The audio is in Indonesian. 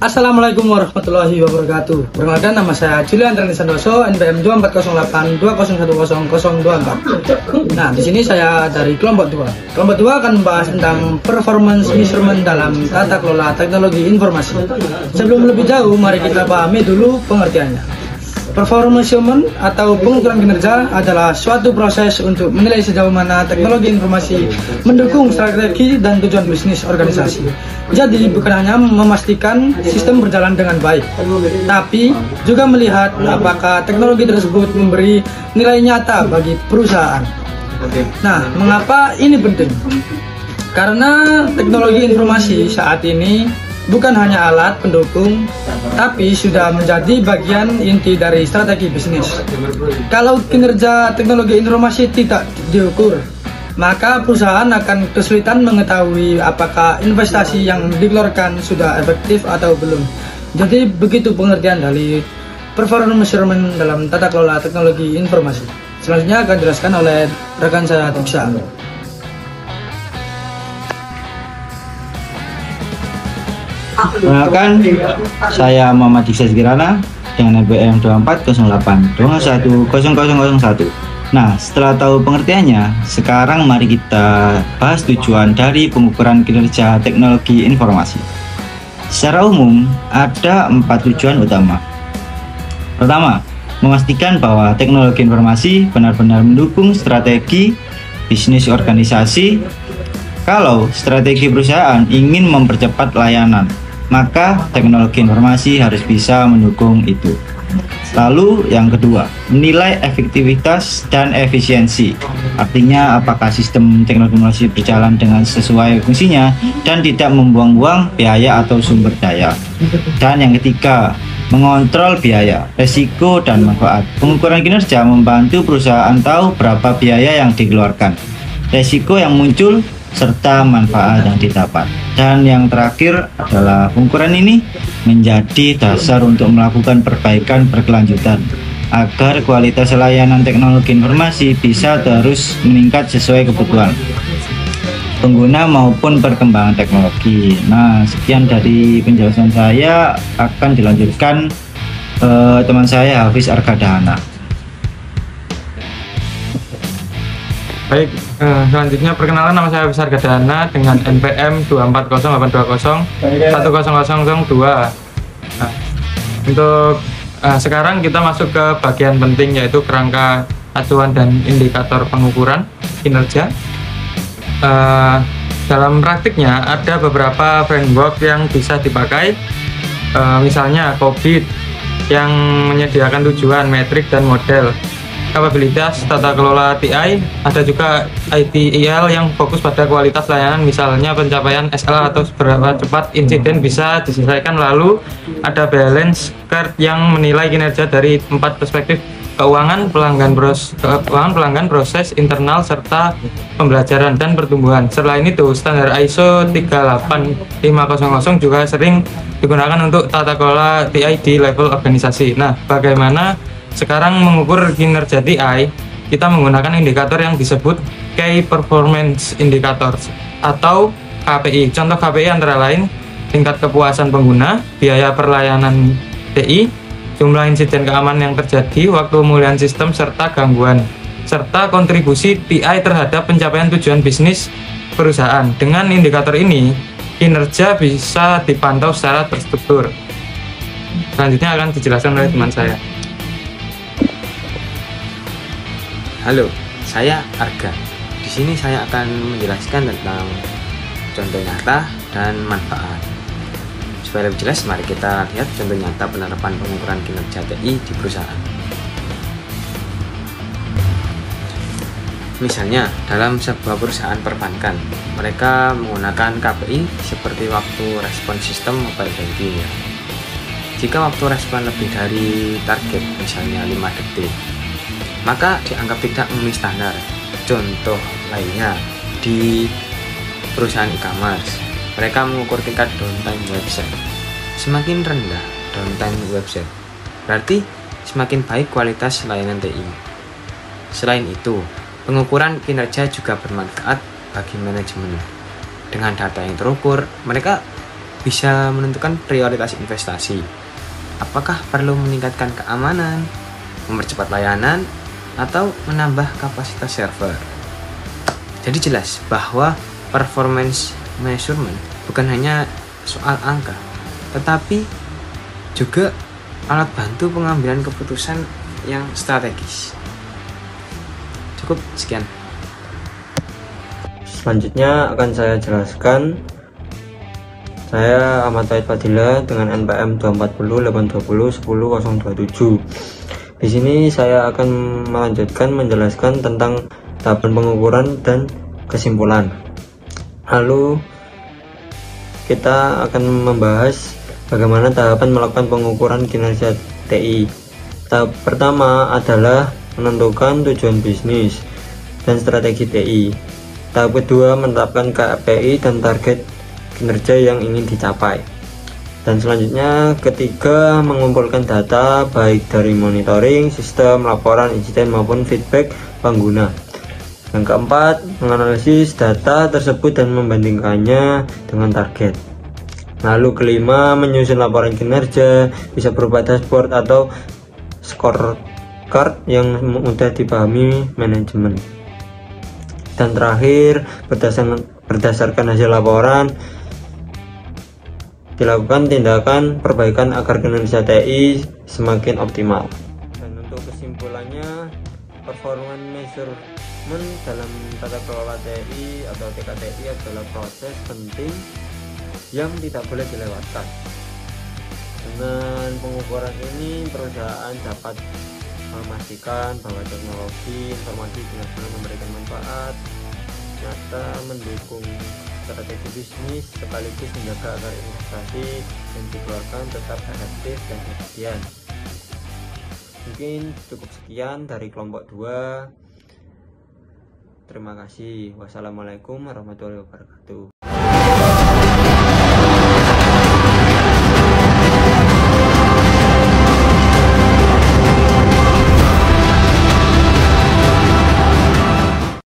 Assalamualaikum warahmatullahi wabarakatuh. Perkenalkan, nama saya Julian Treni Santoso, NPM 2408201024. Nah, di sini saya dari kelompok 2. Kelompok 2 akan membahas tentang performance measurement dalam tata kelola teknologi informasi. Sebelum lebih jauh, mari kita pahami dulu pengertiannya. Performance measurement atau pengukuran kinerja adalah suatu proses untuk menilai sejauh mana teknologi informasi mendukung strategi dan tujuan bisnis organisasi. Jadi bukan hanya memastikan sistem berjalan dengan baik, tapi juga melihat apakah teknologi tersebut memberi nilai nyata bagi perusahaan. Nah, mengapa ini penting? Karena teknologi informasi saat ini bukan hanya alat pendukung, tapi sudah menjadi bagian inti dari strategi bisnis. Kalau kinerja teknologi informasi tidak diukur, maka perusahaan akan kesulitan mengetahui apakah investasi yang dikeluarkan sudah efektif atau belum. Jadi begitu pengertian dari performance measurement dalam tata kelola teknologi informasi. Selanjutnya akan dijelaskan oleh rekan saya Tiksa. Perkenalkan, saya Muhammad Diksa Kirana dengan NPM 2408-2120001. Nah, setelah tahu pengertiannya, sekarang mari kita bahas tujuan dari pengukuran kinerja teknologi informasi. Secara umum, ada 4 tujuan utama. Pertama, memastikan bahwa teknologi informasi benar-benar mendukung strategi bisnis organisasi. Kalau strategi perusahaan ingin mempercepat layanan, maka teknologi informasi harus bisa mendukung itu. Lalu yang kedua, menilai efektivitas dan efisiensi. Artinya apakah sistem teknologi informasi berjalan dengan sesuai fungsinya dan tidak membuang-buang biaya atau sumber daya. Dan yang ketiga, mengontrol biaya, resiko, dan manfaat. Pengukuran kinerja membantu perusahaan tahu berapa biaya yang dikeluarkan, resiko yang muncul, serta manfaat yang didapat. Dan yang terakhir adalah pengukuran ini menjadi dasar untuk melakukan perbaikan berkelanjutan agar kualitas layanan teknologi informasi bisa terus meningkat sesuai kebutuhan pengguna maupun perkembangan teknologi. Nah, sekian dari penjelasan saya, akan dilanjutkan teman saya Hafiz Argadana. Baik, selanjutnya perkenalan, nama saya Hafiz Argadana dengan NPM 2408201002. Nah, untuk sekarang kita masuk ke bagian penting, yaitu kerangka acuan dan indikator pengukuran kinerja. Dalam praktiknya ada beberapa framework yang bisa dipakai, misalnya COBIT yang menyediakan tujuan, metrik, dan model. Kapabilitas tata kelola TI, ada juga ITIL yang fokus pada kualitas layanan, misalnya pencapaian SLA atau seberapa cepat insiden bisa diselesaikan. Lalu ada balance curve yang menilai kinerja dari 4 perspektif: keuangan, pelanggan, proses internal, serta pembelajaran dan pertumbuhan. Selain itu, standar ISO 38500 juga sering digunakan untuk tata kelola TI di level organisasi. Nah, bagaimana sekarang mengukur kinerja TI? Kita menggunakan indikator yang disebut Key Performance Indicators atau KPI. Contoh KPI antara lain tingkat kepuasan pengguna, biaya perlayanan TI, jumlah insiden keamanan yang terjadi, waktu pemulihan sistem, serta gangguan, serta kontribusi TI terhadap pencapaian tujuan bisnis perusahaan. Dengan indikator ini, kinerja bisa dipantau secara terstruktur. Selanjutnya akan dijelaskan oleh teman saya. Halo, saya Arga. Di sini saya akan menjelaskan tentang contoh nyata dan manfaat. Supaya lebih jelas, mari kita lihat contoh nyata penerapan pengukuran kinerja TI di perusahaan. Misalnya, dalam sebuah perusahaan perbankan, mereka menggunakan KPI seperti waktu respon sistem mobile banking. Jika waktu respon lebih dari target, misalnya 5 detik, maka dianggap tidak memenuhi standar. Contoh lainnya, di perusahaan e-commerce, mereka mengukur tingkat downtime website. Semakin rendah downtime website, berarti semakin baik kualitas layanan TI. Selain itu, pengukuran kinerja juga bermanfaat bagi manajemen. Dengan data yang terukur, mereka bisa menentukan prioritas investasi. Apakah perlu meningkatkan keamanan, mempercepat layanan, atau menambah kapasitas server. Jadi jelas bahwa performance measurement bukan hanya soal angka, tetapi juga alat bantu pengambilan keputusan yang strategis. Cukup sekian. Selanjutnya akan saya jelaskan. Saya Ahmad Wahid Fadila dengan NPM 240 820 10027. Di sini saya akan melanjutkan menjelaskan tentang tahapan pengukuran dan kesimpulan. Lalu kita akan membahas bagaimana tahapan melakukan pengukuran kinerja TI. Tahap pertama adalah menentukan tujuan bisnis dan strategi TI. Tahap kedua menetapkan KPI dan target kinerja yang ingin dicapai. Dan selanjutnya ketiga mengumpulkan data baik dari monitoring, sistem, laporan, insiden maupun feedback pengguna. Yang keempat menganalisis data tersebut dan membandingkannya dengan target. Lalu kelima menyusun laporan kinerja, bisa berupa dashboard atau scorecard yang mudah dipahami manajemen. Dan terakhir berdasarkan hasil laporan dilakukan tindakan perbaikan agar kinerja TI semakin optimal. Dan untuk kesimpulannya, performance measurement dalam tata kelola TI atau TKTI adalah proses penting yang tidak boleh dilewatkan. Dengan pengukuran ini, perusahaan dapat memastikan bahwa teknologi informasi benar-benar memberikan manfaat nyata, mendukung strategi bisnis, sekaligus menjaga agar investasi yang dikeluarkan tetap efektif dan efisien. Mungkin cukup sekian dari kelompok 2. Terima kasih. Wassalamualaikum warahmatullahi wabarakatuh.